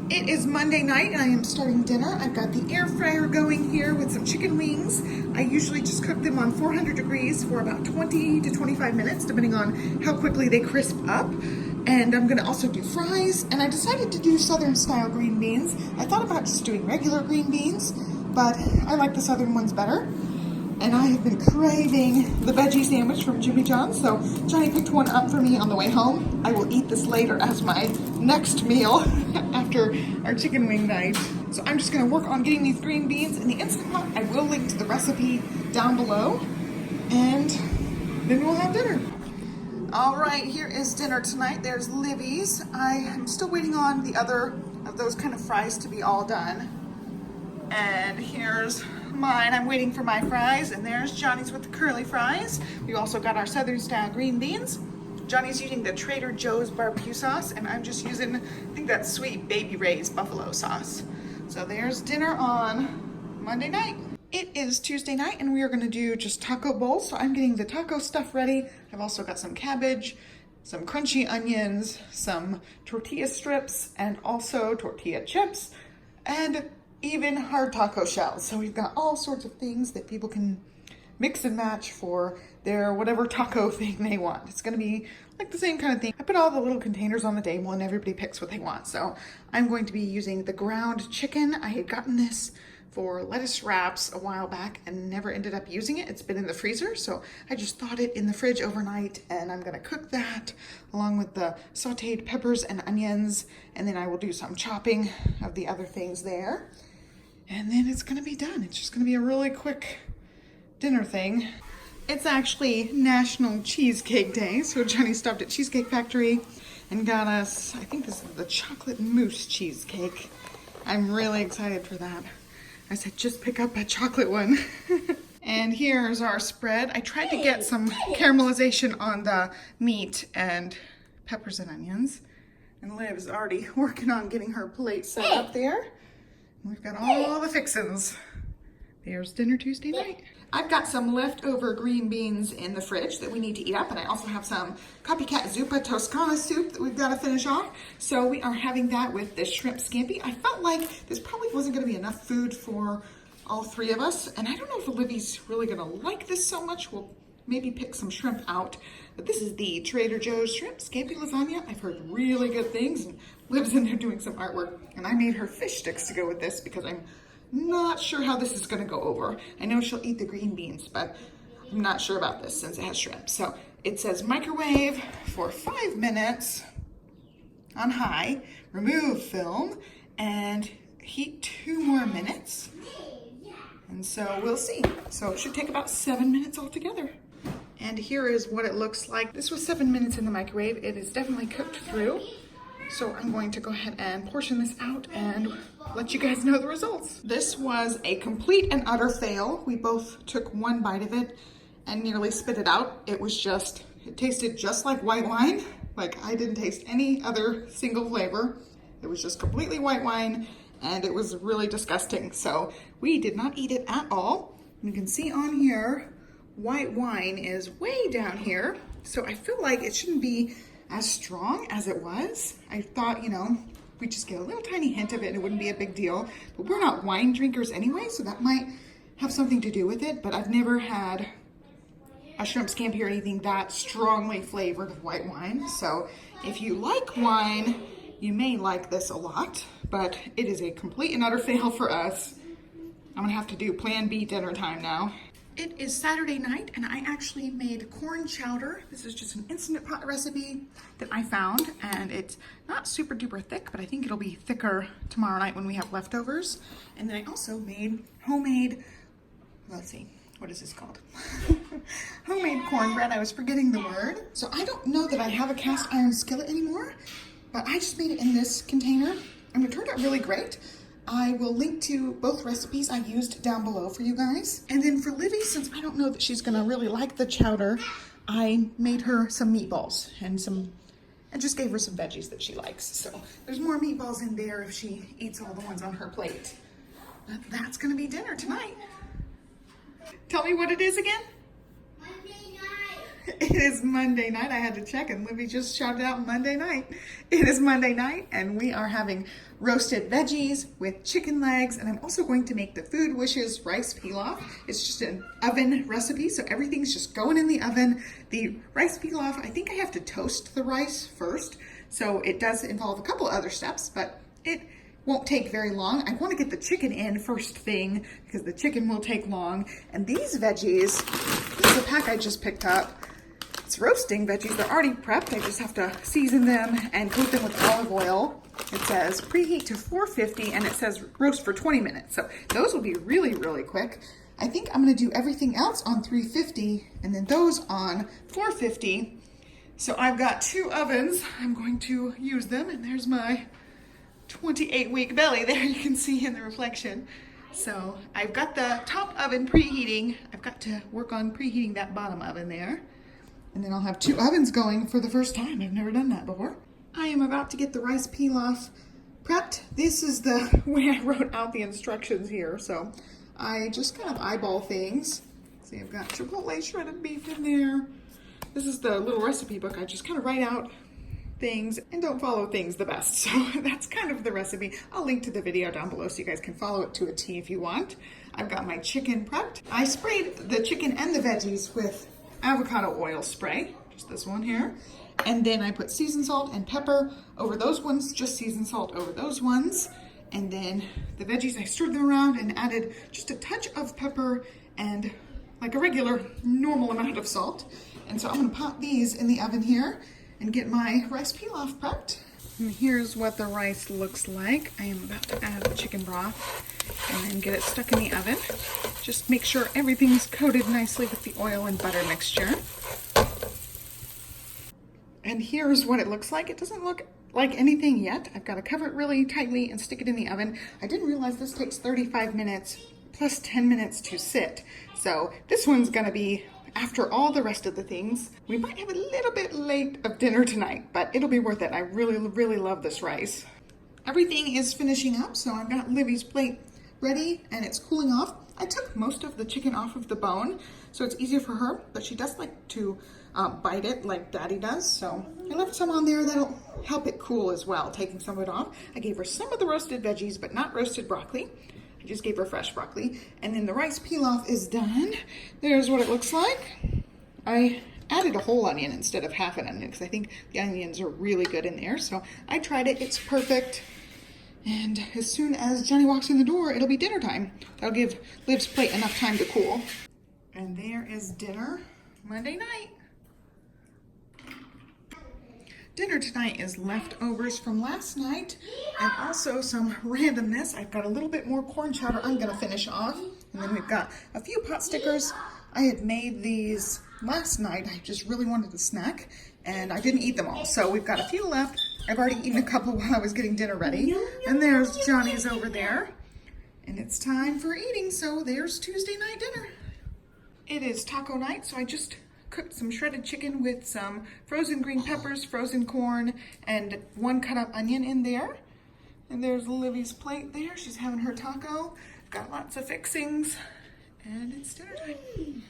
It is Monday night and I am starting dinner. I've got the air fryer going here with some chicken wings. I usually just cook them on 400 degrees for about 20 to 25 minutes, depending on how quickly they crisp up. And I'm gonna also do fries, and I decided to do Southern style green beans. I thought about just doing regular green beans, but I like the Southern ones better. And I have been craving the veggie sandwich from Jimmy John's, so Johnny picked one up for me on the way home. I will eat this later as my next meal after our chicken wing night. So I'm just gonna work on getting these green beans in the Instant Pot. I will link to the recipe down below, and then we'll have dinner. All right, here is dinner tonight. There's Livy's. I am still waiting on the other of those kind of fries to be all done. And here's mine. I'm waiting for my fries, and there's Johnny's with the curly fries. We also got our Southern style green beans. Johnny's using the Trader Joe's barbecue sauce, and I'm just using, I think that's sweet Baby Ray's buffalo sauce. So there's dinner on Monday night. It is Tuesday night, and we are gonna do just taco bowls. So I'm getting the taco stuff ready. I've also got some cabbage, some crunchy onions, some tortilla strips, and also tortilla chips, and even hard taco shells. So we've got all sorts of things that people can mix and match for their whatever taco thing they want. It's gonna be like the same kind of thing. I put all the little containers on the table and everybody picks what they want. So I'm going to be using the ground chicken. I had gotten this for lettuce wraps a while back and never ended up using it. It's been in the freezer, so I just thawed it in the fridge overnight, and I'm gonna cook that along with the sauteed peppers and onions, and then I will do some chopping of the other things there. And then it's gonna be done. It's just gonna be a really quick dinner thing. It's actually National Cheesecake Day, so Johnny stopped at Cheesecake Factory and got us, I think this is the chocolate mousse cheesecake. I'm really excited for that. I said, just pick up a chocolate one. And here's our spread. I tried to get some caramelization on the meat and peppers and onions. And Liv is already working on getting her plate set up there. We've got all the fixins. There's dinner Tuesday night. I've got some leftover green beans in the fridge that we need to eat up, and I also have some copycat zuppa Toscana soup that we've got to finish off. So we are having that with this shrimp scampi. I felt like this probably wasn't going to be enough food for all three of us, and I don't know if Olivia's really going to like this so much. We'll maybe pick some shrimp out. But this is the Trader Joe's shrimp scampi lasagna. I've heard really good things, and Liv's in there doing some artwork, and I made her fish sticks to go with this because I'm not sure how this is gonna go over. I know she'll eat the green beans, but I'm not sure about this since it has shrimp. So it says microwave for 5 minutes on high, remove film, and heat 2 more minutes. And so we'll see. So it should take about 7 minutes altogether. And here is what it looks like. This was 7 minutes in the microwave. It is definitely cooked through. So I'm going to go ahead and portion this out and let you guys know the results. This was a complete and utter fail. We both took one bite of it and nearly spit it out. It tasted just like white wine. Like, I didn't taste any other single flavor. It was just completely white wine, and it was really disgusting. So we did not eat it at all. You can see on here, white wine is way down here. So I feel like it shouldn't be as strong as it was. I thought, we just get a little tiny hint of it and it wouldn't be a big deal. But we're not wine drinkers anyway, so that might have something to do with it. But I've never had a shrimp scampi or anything that strongly flavored with white wine. So if you like wine, you may like this a lot, but it is a complete and utter fail for us. I'm gonna have to do plan B dinner time now. It is Saturday night, and I actually made corn chowder. This is just an Instant Pot recipe that I found, and it's not super duper thick, but I think it'll be thicker tomorrow night when we have leftovers. And then I also made homemade, let's see, what is this called? Homemade cornbread. I was forgetting the word. So I don't know that I have a cast iron skillet anymore, but I just made it in this container, and it turned out really great. I will link to both recipes I used down below for you guys. And then for Livy, since I don't know that she's gonna really like the chowder, I made her some meatballs and just gave her some veggies that she likes. So there's more meatballs in there if she eats all the ones on her plate. But that's gonna be dinner tonight. Tell me what it is again? Monday night. It is Monday night. I had to check and Libby just shouted out Monday night. It is Monday night and we are having roasted veggies with chicken legs, and I'm also going to make the Food Wishes rice pilaf. It's just an oven recipe, so everything's just going in the oven. The rice pilaf, I think I have to toast the rice first, so it does involve a couple other steps, but it won't take very long. I want to get the chicken in first thing because the chicken will take long. And these veggies, this is a pack I just picked up. It's roasting veggies. They're already prepped. I just have to season them and coat them with olive oil. It says preheat to 450 and it says roast for 20 minutes. So those will be really, really quick. I think I'm going to do everything else on 350 and then those on 450. So I've got two ovens. I'm going to use them, and there's my 28-week belly there, you can see in the reflection. So I've got the top oven preheating. I've got to work on preheating that bottom oven there. And then I'll have two ovens going for the first time. I've never done that before. I am about to get the rice pilaf prepped. This is the way I wrote out the instructions here. So I just kind of eyeball things. See, I've got chipotle shredded beef in there. This is the little recipe book. I just kind of write out things and don't follow things the best. So that's kind of the recipe. I'll link to the video down below so you guys can follow it to a T if you want. I've got my chicken prepped. I sprayed the chicken and the veggies with avocado oil spray, just this one here. And then I put seasoned salt and pepper over those ones, just seasoned salt over those ones. And then the veggies, I stirred them around and added just a touch of pepper and like a regular normal amount of salt. And so I'm gonna pop these in the oven here and get my rice pilaf prepped. And here's what the rice looks like. I am about to add the chicken broth and then get it stuck in the oven. Just make sure everything's coated nicely with the oil and butter mixture. And here's what it looks like. It doesn't look like anything yet. I've got to cover it really tightly and stick it in the oven. I didn't realize this takes 35 minutes plus 10 minutes to sit. So this one's gonna be after all the rest of the things. We might have a little bit late of dinner tonight, but it'll be worth it. I really, really love this rice. Everything is finishing up, so I've got Livy's plate ready and it's cooling off. I took most of the chicken off of the bone, so it's easier for her, but she does like to bite it like Daddy does, so I left some on there that'll help it cool as well, taking some of it off. I gave her some of the roasted veggies, but not roasted broccoli. I just gave her fresh broccoli. And then the rice pilaf is done. There's what it looks like. I added a whole onion instead of half an onion because I think the onions are really good in there. So I tried it, it's perfect. And as soon as Johnny walks in the door, it'll be dinner time. That'll give Liv's plate enough time to cool. And there is dinner Monday night. Dinner tonight is leftovers from last night and also some randomness. I've got a little bit more corn chowder I'm gonna finish off. And then we've got a few pot stickers. I had made these last night. I just really wanted a snack and I didn't eat them all. So we've got a few left. I've already eaten a couple while I was getting dinner ready. And there's Johnny's over there. And it's time for eating, so there's Tuesday night dinner. It is taco night, so I just cooked some shredded chicken with some frozen green peppers, frozen corn, and one cut up onion in there. And there's Livy's plate there. She's having her taco. Got lots of fixings, and it's dinner time.